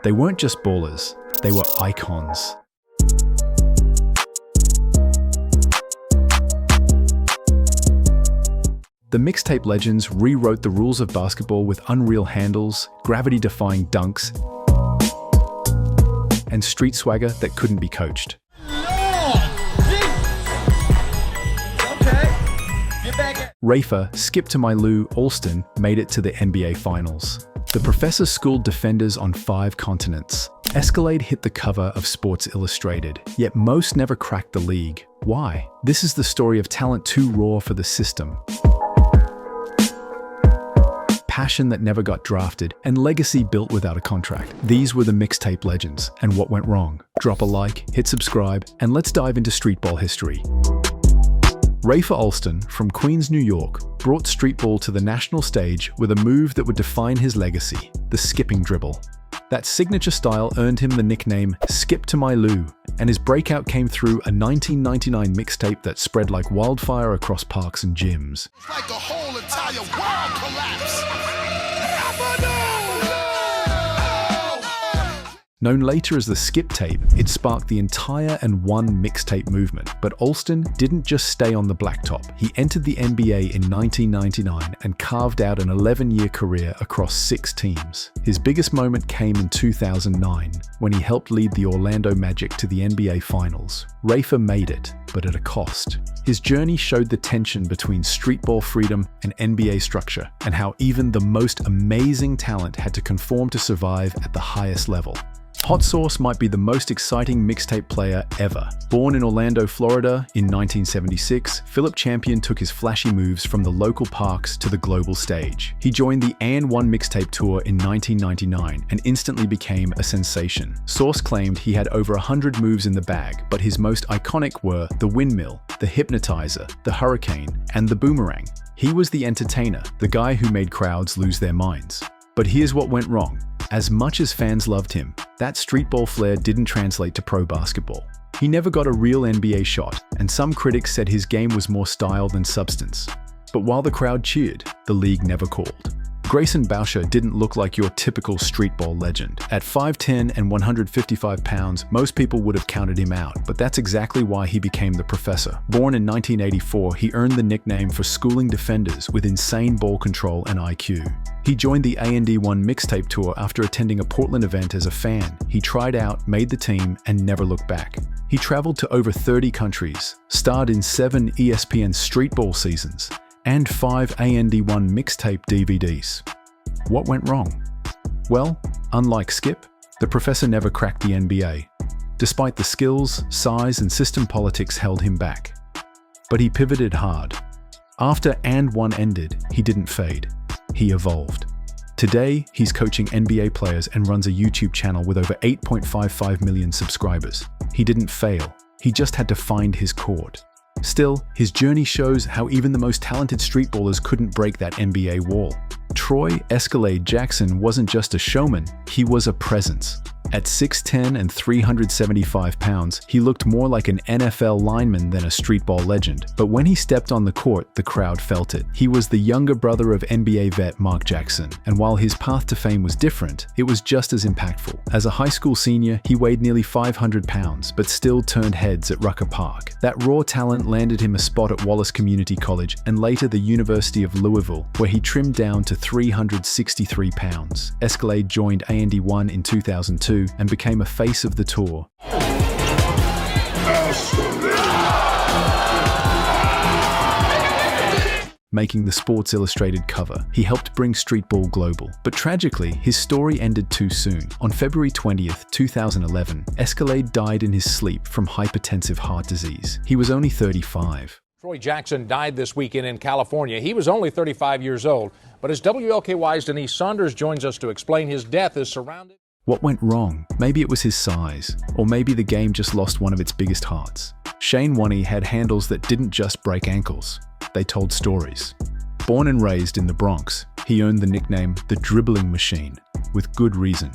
They weren't just ballers, they were icons. The Mixtape legends rewrote the rules of basketball with unreal handles, gravity-defying dunks, and street swagger that couldn't be coached. Rafer, Skip to My Lou Alston made it to the NBA Finals. The professor schooled defenders on 5 continents. Escalade hit the cover of Sports Illustrated, yet most never cracked the league. Why? This is the story of talent too raw for the system, passion that never got drafted, and legacy built without a contract. These were the Mixtape legends, and what went wrong. Drop a like, hit subscribe, and let's dive into streetball history. Rafer Alston, from Queens, New York, brought streetball to the national stage with a move that would define his legacy, the skipping dribble. That signature style earned him the nickname Skip to My Lou, and his breakout came through a 1999 mixtape that spread like wildfire across parks and gyms. It's like the whole entire world collapsed. Known later as the Skip Tape, it sparked the entire and one mixtape movement. But Alston didn't just stay on the blacktop. He entered the NBA in 1999 and carved out an 11-year career across 6 teams. His biggest moment came in 2009, when he helped lead the Orlando Magic to the NBA Finals. Rafer made it, but at a cost. His journey showed the tension between streetball freedom and NBA structure, and how even the most amazing talent had to conform to survive at the highest level. Hot Sauce might be the most exciting mixtape player ever. Born in Orlando, Florida in 1976, Philip Champion took his flashy moves from the local parks to the global stage. He joined the And One Mixtape Tour in 1999 and instantly became a sensation. Sauce claimed he had over 100 moves in the bag, but his most iconic were the windmill, the hypnotizer, the hurricane, and the boomerang. He was the entertainer, the guy who made crowds lose their minds. But here's what went wrong. As much as fans loved him, that streetball flair didn't translate to pro basketball. He never got a real NBA shot, and some critics said his game was more style than substance. But while the crowd cheered, the league never called. Grayson Boucher didn't look like your typical streetball legend. At 5'10" and 155 pounds, most people would have counted him out, but that's exactly why he became the professor. Born in 1984, he earned the nickname for schooling defenders with insane ball control and IQ. He joined the And One Mixtape Tour after attending a Portland event as a fan. He tried out, made the team, and never looked back. He traveled to over 30 countries, starred in 7 ESPN streetball seasons, and 5 And One Mixtape DVDs. What went wrong? Well, unlike Skip, the professor never cracked the NBA, despite the skills, size, and system politics held him back. But he pivoted hard. After And One ended, he didn't fade. He evolved. Today, he's coaching NBA players and runs a YouTube channel with over 8.55 million subscribers. He didn't fail. He just had to find his court. Still, his journey shows how even the most talented streetballers couldn't break that NBA wall. Troy Escalade Jackson wasn't just a showman, he was a presence. At 6'10" and 375 pounds, he looked more like an NFL lineman than a streetball legend. But when he stepped on the court, the crowd felt it. He was the younger brother of NBA vet Mark Jackson, and while his path to fame was different, it was just as impactful. As a high school senior, he weighed nearly 500 pounds, but still turned heads at Rucker Park. That raw talent landed him a spot at Wallace Community College and later the University of Louisville, where he trimmed down to 363 pounds. Escalade joined And One in 2002 and became a face of the tour. Making the Sports Illustrated cover. He helped bring streetball global. But tragically, his story ended too soon. On February 20th, 2011, Escalade died in his sleep from hypertensive heart disease. He was only 35. Troy Jackson died this weekend in California. He was only 35 years old. But as WLKY's Denise Saunders joins us to explain, his death is surrounded. What went wrong? Maybe it was his size, or maybe the game just lost one of its biggest hearts. Shane Wanney had handles that didn't just break ankles, they told stories. Born and raised in the Bronx, he earned the nickname the Dribbling Machine, with good reason.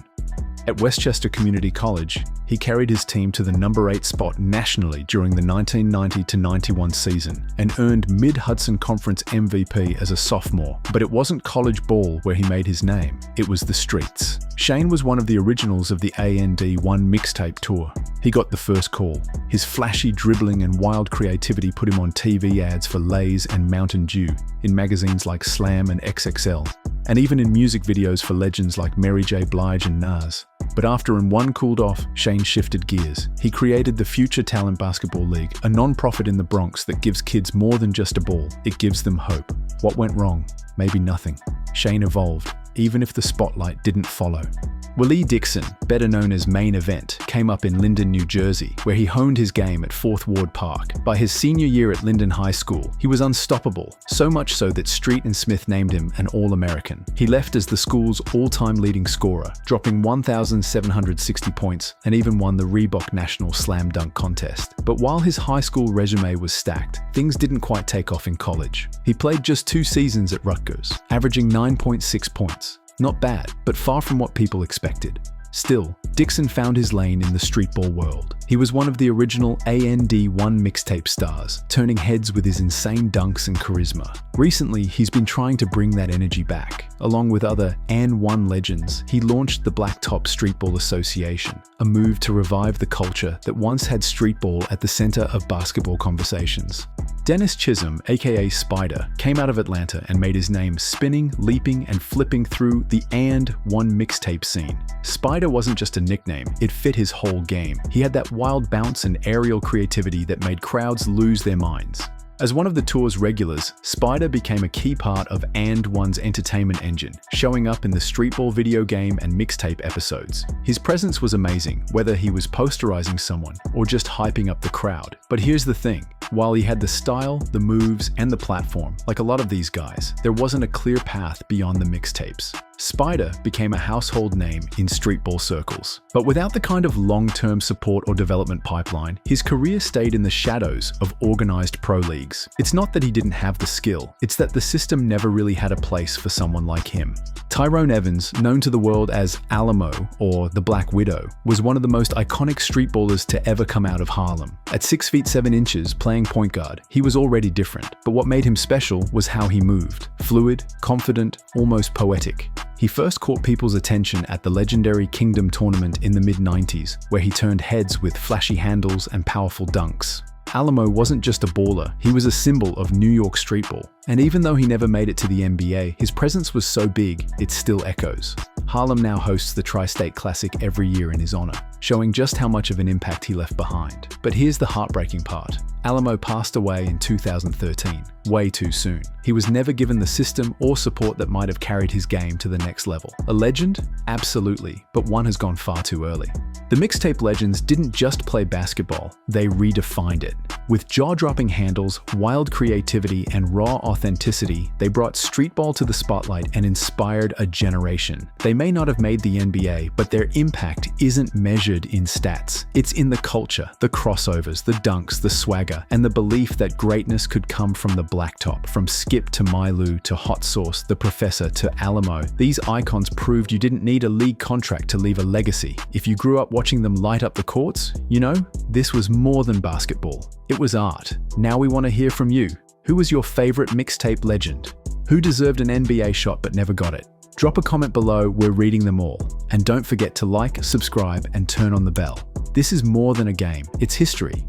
At Westchester Community College, He carried his team to the number 8 spot nationally during the 1990-91 season and earned Mid-Hudson Conference MVP as a sophomore. But it wasn't college ball where he made his name, it was the streets. Shane was one of the originals of the and1 Mixtape tour. He got the first call. His flashy dribbling and wild creativity put him on TV ads for Lay's and Mountain Dew, in magazines like Slam and XXL, and even in music videos for legends like Mary J. Blige and Nas. But after and1 cooled off, Shane shifted gears. He created the Future Talent Basketball League, a non-profit in the Bronx that gives kids more than just a ball. It gives them hope. What went wrong? Maybe nothing. Shane evolved, even if the spotlight didn't follow. Willie Dixon, better known as Main Event, came up in Linden, New Jersey, where he honed his game at 4th Ward Park. By his senior year at Linden High School, he was unstoppable, so much so that Street and Smith named him an All-American. He left as the school's all-time leading scorer, dropping 1,760 points and even won the Reebok National Slam Dunk Contest. But while his high school resume was stacked, things didn't quite take off in college. He played just 2 seasons at Rutgers, averaging 9.6 points. Not bad, but far from what people expected. Still, Dixon found his lane in the streetball world. He was one of the original and1 Mixtape stars, turning heads with his insane dunks and charisma. Recently, he's been trying to bring that energy back. Along with other and1 legends, he launched the Blacktop Streetball Association, a move to revive the culture that once had streetball at the center of basketball conversations. Dennis Chisholm, aka Spider, came out of Atlanta and made his name spinning, leaping, and flipping through the and1 mixtape scene. Spider wasn't just a nickname, it fit his whole game. He had that wild bounce and aerial creativity that made crowds lose their minds. As one of the tour's regulars, Spider became a key part of and1's entertainment engine, showing up in the streetball video game and mixtape episodes. His presence was amazing, whether he was posterizing someone or just hyping up the crowd. But here's the thing. While he had the style, the moves, and the platform, like a lot of these guys, there wasn't a clear path beyond the mixtapes. Spider became a household name in streetball circles. But without the kind of long-term support or development pipeline, his career stayed in the shadows of organized pro leagues. It's not that he didn't have the skill, it's that the system never really had a place for someone like him. Tyrone Evans, known to the world as Alamo or the Black Widow, was one of the most iconic streetballers to ever come out of Harlem. At 6 feet 7 inches, playing point guard, he was already different, but what made him special was how he moved. Fluid, confident, almost poetic. He first caught people's attention at the legendary Kingdom tournament in the mid-90s, where he turned heads with flashy handles and powerful dunks. Alamo wasn't just a baller, he was a symbol of New York streetball. And even though he never made it to the NBA, his presence was so big, it still echoes. Harlem now hosts the Tri-State Classic every year in his honor, showing just how much of an impact he left behind. But here's the heartbreaking part. Alamo passed away in 2013, way too soon. He was never given the system or support that might have carried his game to the next level. A legend? Absolutely, but one has gone far too early. The mixtape legends didn't just play basketball, they redefined it. With jaw-dropping handles, wild creativity, and raw authenticity, they brought streetball to the spotlight and inspired a generation. They may not have made the NBA, but their impact isn't measured in stats. It's in the culture, the crossovers, the dunks, the swagger, and the belief that greatness could come from the blacktop. From Skip to Mylou to Hot Sauce, the Professor to Alamo, these icons proved you didn't need a league contract to leave a legacy. If you grew up watching them light up the courts, you know, this was more than basketball. It was art. Now we want to hear from you. Who was your favorite mixtape legend? Who deserved an NBA shot but never got it? Drop a comment below, we're reading them all. And don't forget to like, subscribe, and turn on the bell. This is more than a game, it's history.